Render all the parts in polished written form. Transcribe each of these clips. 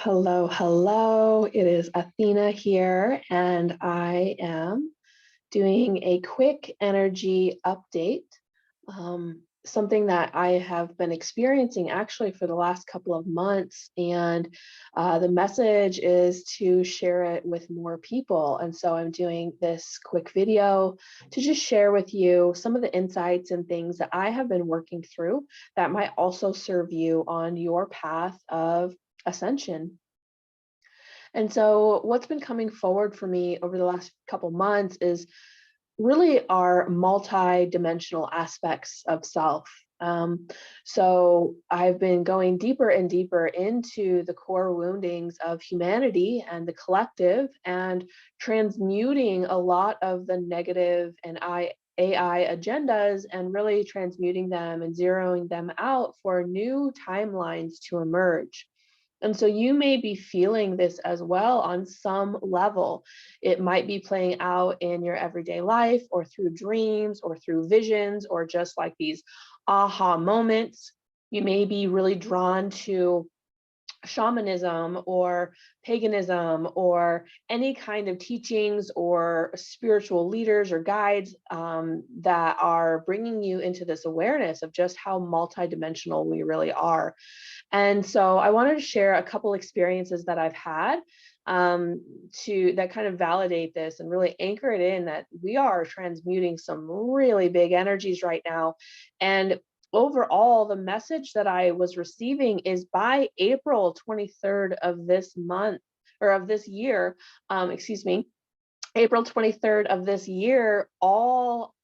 Hello, hello. It is Athena here, and I am doing a quick energy update. Something that I have been experiencing actually for the last couple of months, and the message is to share it with more people. And so I'm doing this quick video to just share with you some of the insights and things that I have been working through that might also serve you on your path of ascension. And so what's been coming forward for me over the last couple months is really our multi-dimensional aspects of self. So I've been going deeper and deeper into the core woundings of humanity and the collective, and transmuting a lot of the negative and AI agendas, and really transmuting them and zeroing them out for new timelines to emerge. And so you may be feeling this as well on some level. It might be playing out in your everyday life, or through dreams, or through visions, or just like these aha moments. You may be really drawn to shamanism or paganism, or any kind of teachings or spiritual leaders or guides that are bringing you into this awareness of just how multidimensional we really are. And so I wanted to share a couple experiences that I've had to that kind of validate this and really anchor it in that we are transmuting some really big energies right now. And overall, the message that I was receiving is by April 23rd of this month, or of this year, excuse me, April 23rd of this year, all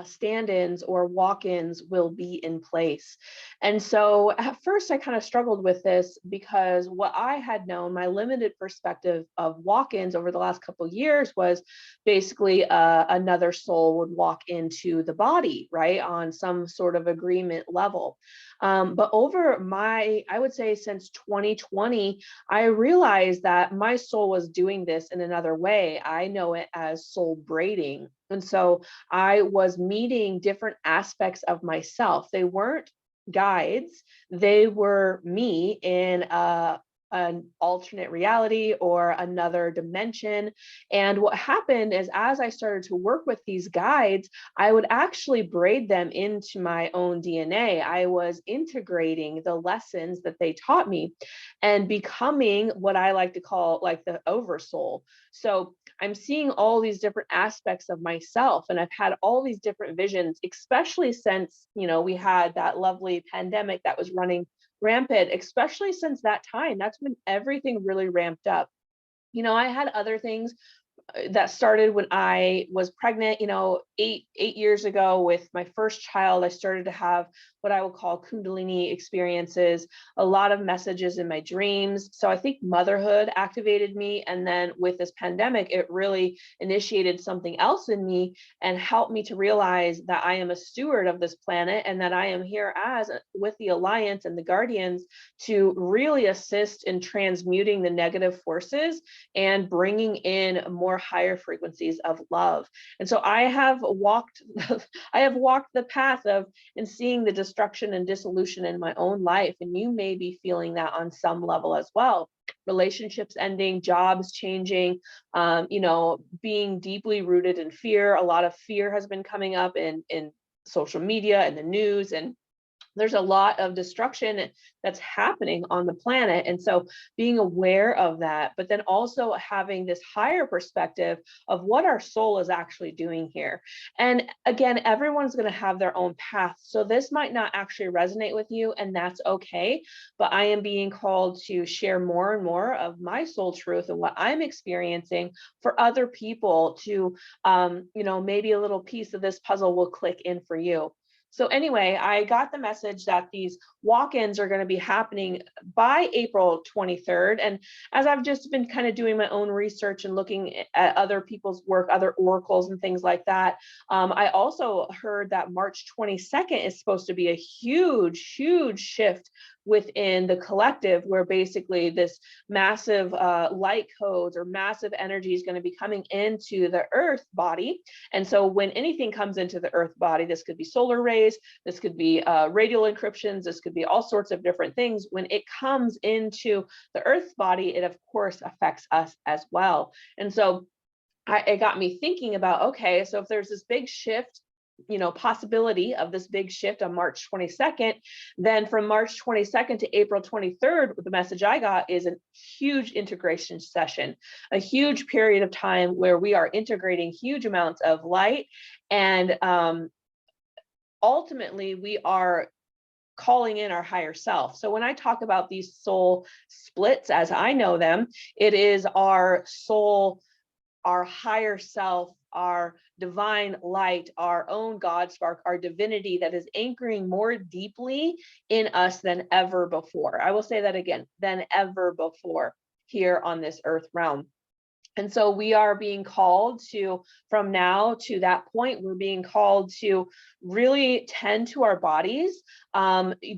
stand-ins or walk-ins will be in place. And so at first I kind of struggled with this, because what I had known, my limited perspective of walk-ins over the last couple of years, was basically another soul would walk into the body, right, on some sort of agreement level. But over I would say since 2020, I realized that my soul was doing this in another way. I know it as soul braiding. And so I was meeting different aspects of myself. They weren't guides, they were me in an alternate reality or another dimension. And what happened is, as I started to work with these guides, I would actually braid them into my own DNA. I was integrating the lessons that they taught me and becoming what I like to call like the oversoul. So I'm seeing all these different aspects of myself, and I've had all these different visions, especially since, we had that lovely pandemic that was running rampant. Especially since that time, that's when everything really ramped up. I had other things that started when I was pregnant, eight years ago with my first child. I started to have what I would call Kundalini experiences, a lot of messages in my dreams. So I think motherhood activated me. And then with this pandemic, it really initiated something else in me and helped me to realize that I am a steward of this planet, and that I am here as with the Alliance and the Guardians to really assist in transmuting the negative forces and bringing in more higher frequencies of love. And so I have walked the path of and seeing the destruction and dissolution in my own life, and you may be feeling that on some level as well. Relationships ending, jobs changing, being deeply rooted in fear. A lot of fear has been coming up in social media and the news, and there's a lot of destruction that's happening on the planet. And so being aware of that, but then also having this higher perspective of what our soul is actually doing here. And again, everyone's going to have their own path. So this might not actually resonate with you, and that's okay. But I am being called to share more and more of my soul truth and what I'm experiencing for other people to, maybe a little piece of this puzzle will click in for you. So anyway, I got the message that these walk-ins are going to be happening by April 23rd. And as I've just been kind of doing my own research and looking at other people's work, other oracles and things like that, I also heard that March 22nd is supposed to be a huge, huge shift within the collective, where basically this massive light codes or massive energy is going to be coming into the earth body. And so when anything comes into the earth body, this could be solar rays, this could be radial encryptions, this could be all sorts of different things. When it comes into the earth body, it of course affects us as well. And so it got me thinking about, okay, so if there's this big shift, possibility of this big shift on March 22nd, then from March 22nd to April 23rd, the message I got is a huge integration session, a huge period of time where we are integrating huge amounts of light. And ultimately, we are calling in our higher self. So when I talk about these soul splits, as I know them, it is our soul, our higher self, our divine light, our own God spark, our divinity that is anchoring more deeply in us than ever before. I will say that again, than ever before here on this earth realm. And so we are being called to, from now to that point, we're being called to really tend to our bodies,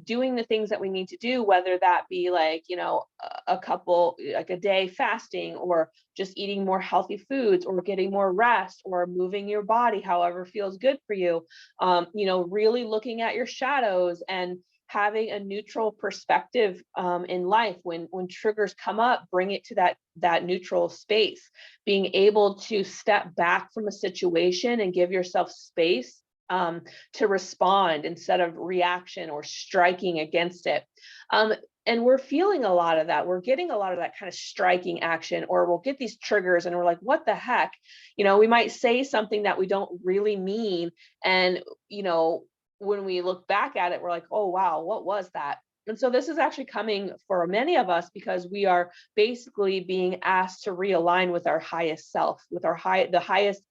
doing the things that we need to do, whether that be like, a day fasting, or just eating more healthy foods, or getting more rest, or moving your body, however feels good for you. Really looking at your shadows and having a neutral perspective in life. When triggers come up, bring it to that neutral space, being able to step back from a situation and give yourself space to respond instead of reaction or striking against it. And we're feeling a lot of that. We're getting a lot of that kind of striking action, or we'll get these triggers and we're like, what the heck? We might say something that we don't really mean. And, when we look back at it, we're like, oh, wow, what was that? And so this is actually coming for many of us because we are basically being asked to realign with our highest self, with the highest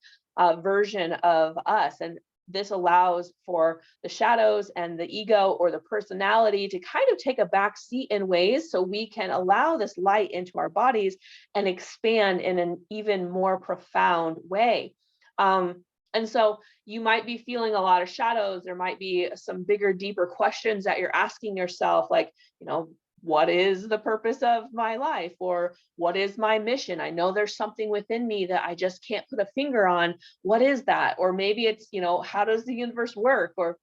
version of us. And this allows for the shadows and the ego or the personality to kind of take a back seat in ways so we can allow this light into our bodies and expand in an even more profound way. And so you might be feeling a lot of shadows. There might be some bigger, deeper questions that you're asking yourself, like, what is the purpose of my life? Or what is my mission? I know there's something within me that I just can't put a finger on. What is that? Or maybe it's, how does the universe work? Or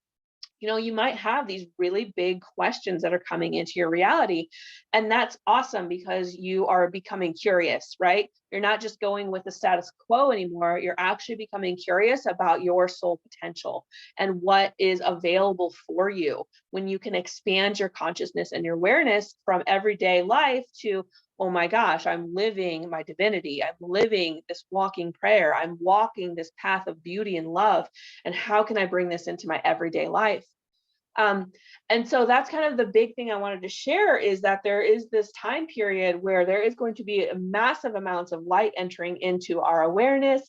you might have these really big questions that are coming into your reality. And that's awesome because you are becoming curious, right? You're not just going with the status quo anymore. You're actually becoming curious about your soul potential and what is available for you when you can expand your consciousness and your awareness from everyday life to, oh my gosh, I'm living my divinity. I'm living this walking prayer. I'm walking this path of beauty and love. And how can I bring this into my everyday life? And so that's kind of the big thing I wanted to share, is that there is this time period where there is going to be massive amounts of light entering into our awareness.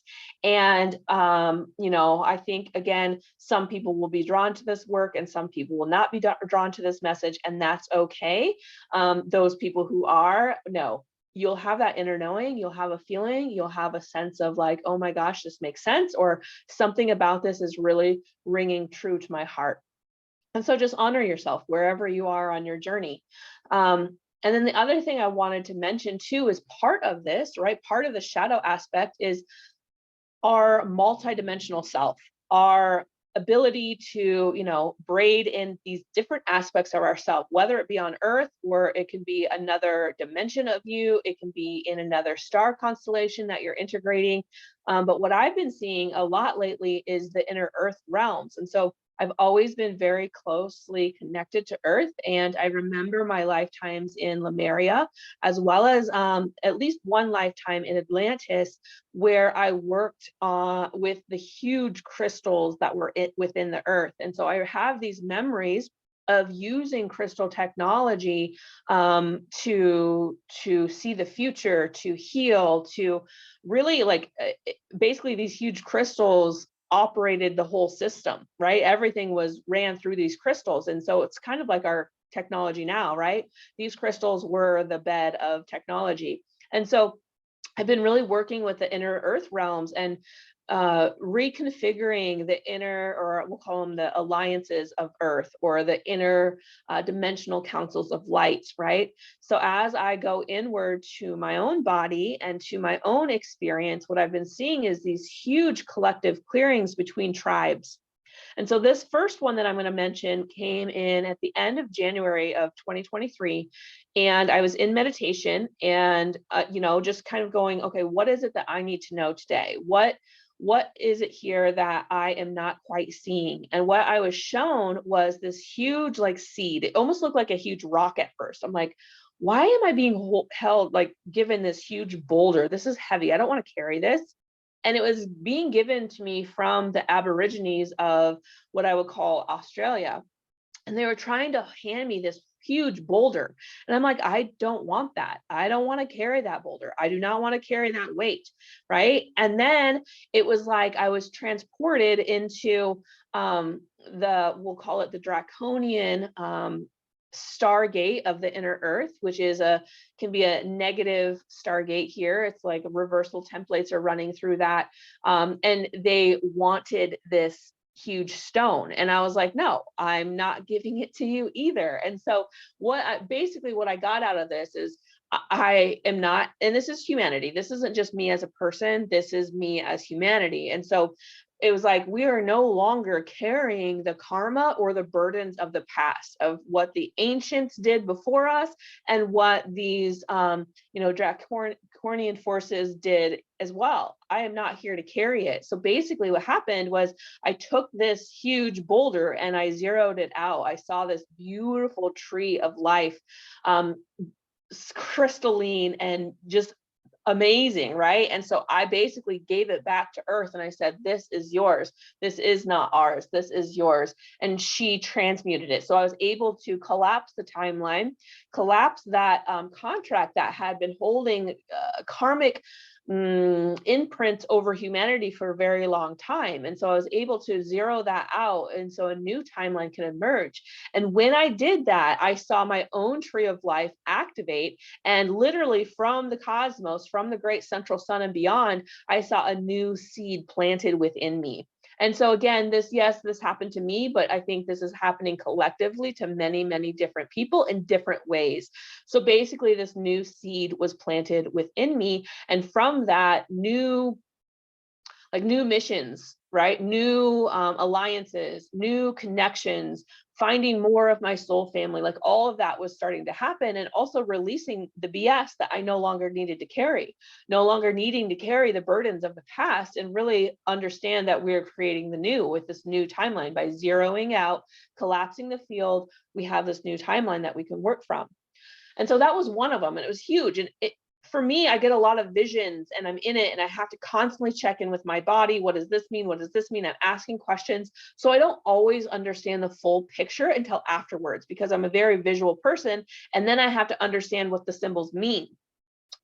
And, I think, again, some people will be drawn to this work and some people will not be drawn to this message, and that's okay. Those people who are, no, you'll have that inner knowing, you'll have a feeling, you'll have a sense of like, oh my gosh, this makes sense, or something about this is really ringing true to my heart. And so just honor yourself wherever you are on your journey. And then the other thing I wanted to mention too is part of this, right? Part of the shadow aspect is our multidimensional self, our ability to, braid in these different aspects of ourself, whether it be on Earth, or it can be another dimension of you, it can be in another star constellation that you're integrating. But what I've been seeing a lot lately is the inner Earth realms. And so I've always been very closely connected to Earth, and I remember my lifetimes in Lemuria, as well as at least one lifetime in Atlantis, where I worked with the huge crystals that were within the Earth. And so I have these memories of using crystal technology to see the future, to heal, to really basically these huge crystals operated the whole system, right? Everything ran through these crystals. And so it's kind of like our technology now, right? These crystals were the bed of technology. And so I've been really working with the inner Earth realms, and reconfiguring the inner, or we'll call them the alliances of Earth, or the inner dimensional councils of light, right? So as I go inward to my own body and to my own experience, what I've been seeing is these huge collective clearings between tribes. And so this first one that I'm going to mention came in at the end of January of 2023. And I was in meditation and, just kind of going, okay, what is it that I need to know today? What is it here that I am not quite seeing? And what I was shown was this huge like seed. It almost looked like a huge rock at first. I'm like, why am I being held, like given this huge boulder? This is heavy. I don't want to carry this. And it was being given to me from the Aborigines of what I would call Australia. And they were trying to hand me this huge boulder. And I'm like, I don't want that. I don't want to carry that boulder. I do not want to carry that weight. Right. And then it was like I was transported into we'll call it the draconian stargate of the inner earth, which can be a negative stargate here. It's like reversal templates are running through that. And they wanted this huge stone. And I was like, no, I'm not giving it to you either. And so what I got out of this is I am not, and this is humanity. This isn't just me as a person. This is me as humanity. And so it was like, we are no longer carrying the karma or the burdens of the past, of what the ancients did before us and what these, draconian forces did as well. I am not here to carry it. So basically what happened was I took this huge boulder and I zeroed it out. I saw this beautiful tree of life, crystalline and just amazing, right? And so I basically gave it back to Earth and I said, this is yours. This is not ours. This is yours. And she transmuted it. So I was able to collapse the timeline, collapse that contract that had been holding karmic imprint over humanity for a very long time. And so I was able to zero that out. And so a new timeline can emerge. And when I did that, I saw my own tree of life activate. And literally from the cosmos, from the great central sun and beyond, I saw a new seed planted within me. And so again, this happened to me, but I think this is happening collectively to many, many different people in different ways. So basically this new seed was planted within me. And from that, new missions, right? New alliances, new connections, finding more of my soul family, like all of that was starting to happen, and also releasing the BS that I no longer needed to carry, no longer needing to carry the burdens of the past, and really understand that we're creating the new with this new timeline. By zeroing out, collapsing the field, we have this new timeline that we can work from. And so that was one of them, and it was huge. And for me, I get a lot of visions and I'm in it and I have to constantly check in with my body. What does this mean? What does this mean? I'm asking questions. So I don't always understand the full picture until afterwards, because I'm a very visual person. And then I have to understand what the symbols mean.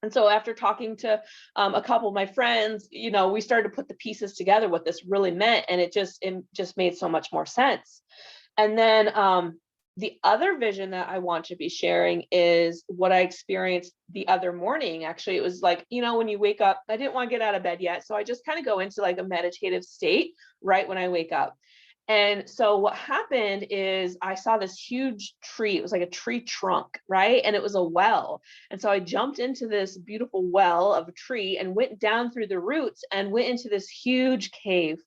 And so after talking to a couple of my friends, we started to put the pieces together, what this really meant. And it just made so much more sense. And then the other vision that I want to be sharing is what I experienced the other morning. Actually, it was like, when you wake up, I didn't want to get out of bed yet. So I just kind of go into like a meditative state right when I wake up. And so what happened is I saw this huge tree. It was like a tree trunk, right? And it was a well. And so I jumped into this beautiful well of a tree and went down through the roots and went into this huge cave.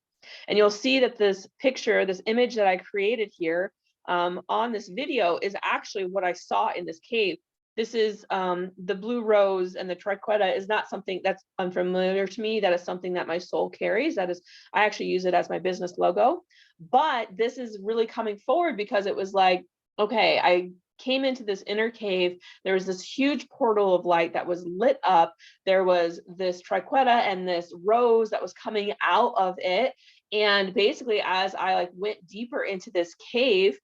And you'll see that this picture, this image that I created here, on this video is actually what I saw in this cave. This is the blue rose and the triqueta is not something that's unfamiliar to me. That is something that my soul carries. I actually use it as my business logo. But this is really coming forward because it was like, okay, I came into this inner cave. There was this huge portal of light that was lit up. There was this triqueta and this rose that was coming out of it. And basically, as I went deeper into this cave,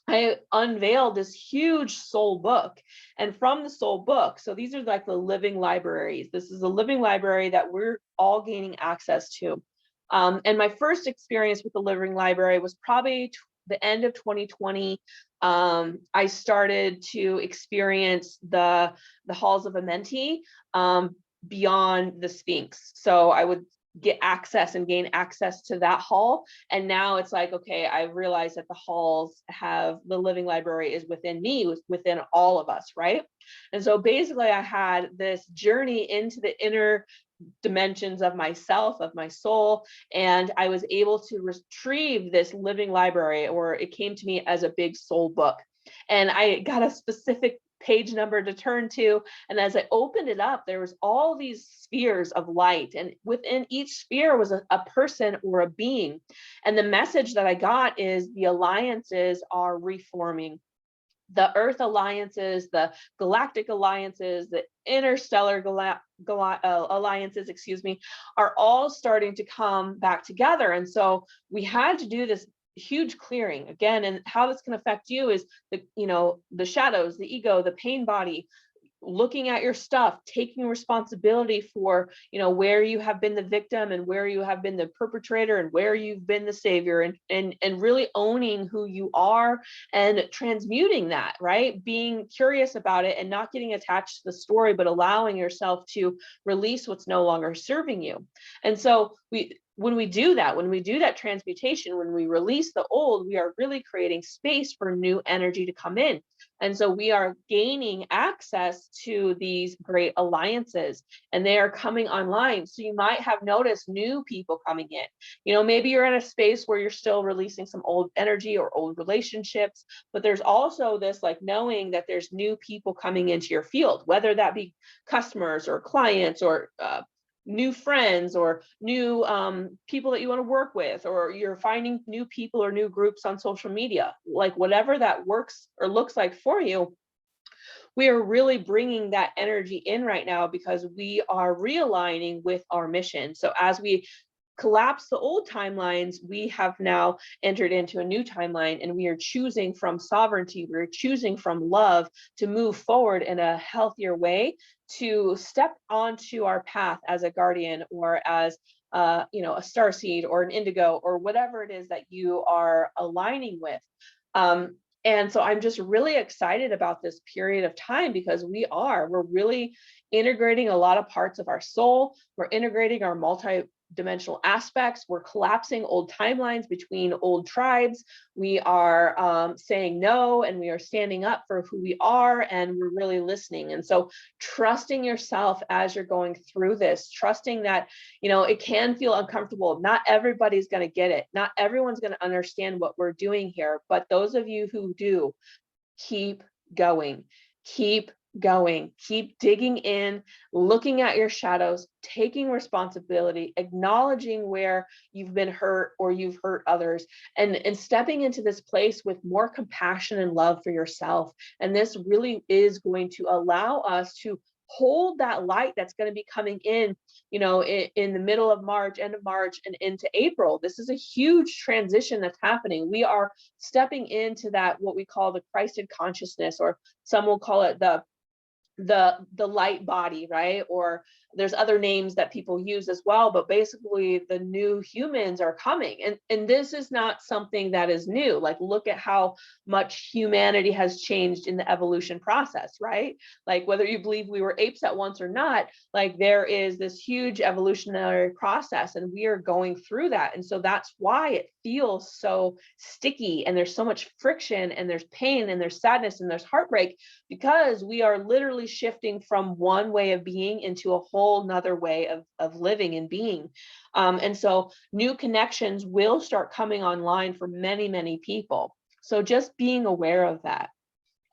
I unveiled this huge soul book. And from the soul book, so these are like the living libraries. This is a living library that we're all gaining access to. And my first experience with the living library was probably the end of 2020. I started to experience the halls of Amenti beyond the Sphinx. So I would get access and gain access to that hall. And now it's like, okay, I realize that the halls have, the living library is within me, within all of us, right? And so basically I had this journey into the inner dimensions of myself, of my soul, and I was able to retrieve this living library, or it came to me as a big soul book. And I got a specific page number to turn to. And as I opened it up, there was all these spheres of light. And within each sphere was a person or a being. And the message that I got is the alliances are reforming. The Earth alliances, the galactic alliances, the interstellar alliances, excuse me, are all starting to come back together. And so we had to do this huge clearing again. And how this can affect you is the shadows, the ego, the pain body, looking at your stuff, taking responsibility for, where you have been the victim and where you have been the perpetrator and where you've been the savior, and really owning who you are and transmuting that, right? Being curious about it and not getting attached to the story, but allowing yourself to release what's no longer serving you. And so when we do that transmutation, when we release the old, we are really creating space for new energy to come in. And so we are gaining access to these great alliances, and they are coming online. So you might have noticed new people coming in. Maybe you're in a space where you're still releasing some old energy or old relationships, but there's also this like knowing that there's new people coming into your field, whether that be customers or clients or new friends or new people that you want to work with, or you're finding new people or new groups on social media, like whatever that works or looks like for you. We are really bringing that energy in right now because we are realigning with our mission. So as we collapse the old timelines, we have now entered into a new timeline, and we are choosing from sovereignty, we're choosing from love to move forward in a healthier way, to step onto our path as a guardian or as a starseed or an indigo or whatever it is that you are aligning with. And so I'm just really excited about this period of time because we're really integrating a lot of parts of our soul. We're integrating our multi-dimensional aspects. We're collapsing old timelines between old tribes. We are saying no, and we are standing up for who we are, and we're really listening. And so trusting yourself as you're going through this, trusting that, it can feel uncomfortable. Not everybody's going to get it. Not everyone's going to understand what we're doing here. But those of you who do, keep going. Keep going, keep digging in, looking at your shadows, taking responsibility, acknowledging where you've been hurt or you've hurt others, and stepping into this place with more compassion and love for yourself. And this really is going to allow us to hold that light that's going to be coming in, in the middle of March, end of March, and into April. This is a huge transition that's happening. We are stepping into that, what we call the Christed consciousness, or some will call it the light body, right? Or there's other names that people use as well, but basically the new humans are coming. And this is not something that is new. Like, look at how much humanity has changed in the evolution process, right? Like, whether you believe we were apes at once or not, like, there is this huge evolutionary process, and we are going through that. And so that's why it feels so sticky, and there's so much friction, and there's pain, and there's sadness, and there's heartbreak, because we are literally shifting from one way of being into a whole nother way of living and being. And so new connections will start coming online for many, many people. So just being aware of that.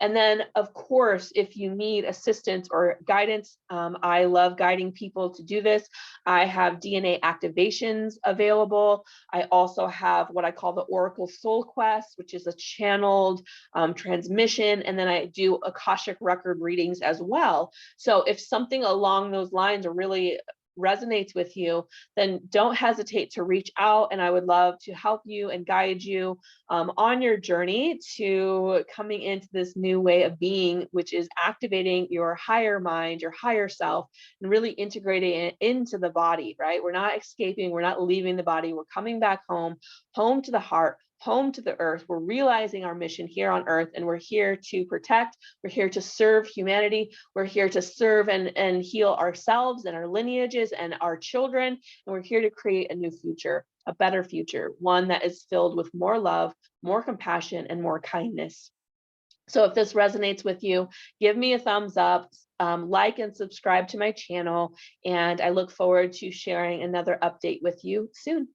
And then, of course, if you need assistance or guidance, I love guiding people to do this. I have DNA activations available. I also have what I call the Oracle Soul Quest, which is a channeled transmission. And then I do Akashic record readings as well. So if something along those lines really resonates with you, then don't hesitate to reach out, and I would love to help you and guide you on your journey to coming into this new way of being, which is activating your higher mind, your higher self, and really integrating it into the body, right? We're not escaping, we're not leaving the body, we're coming back home to the heart, home to the earth. We're realizing our mission here on earth, and we're here to protect, we're here to serve humanity, we're here to serve and heal ourselves and our lineages and our children, and we're here to create a new future, a better future, one that is filled with more love, more compassion, and more kindness. So if this resonates with you, give me a thumbs up, like and subscribe to my channel, and I look forward to sharing another update with you soon.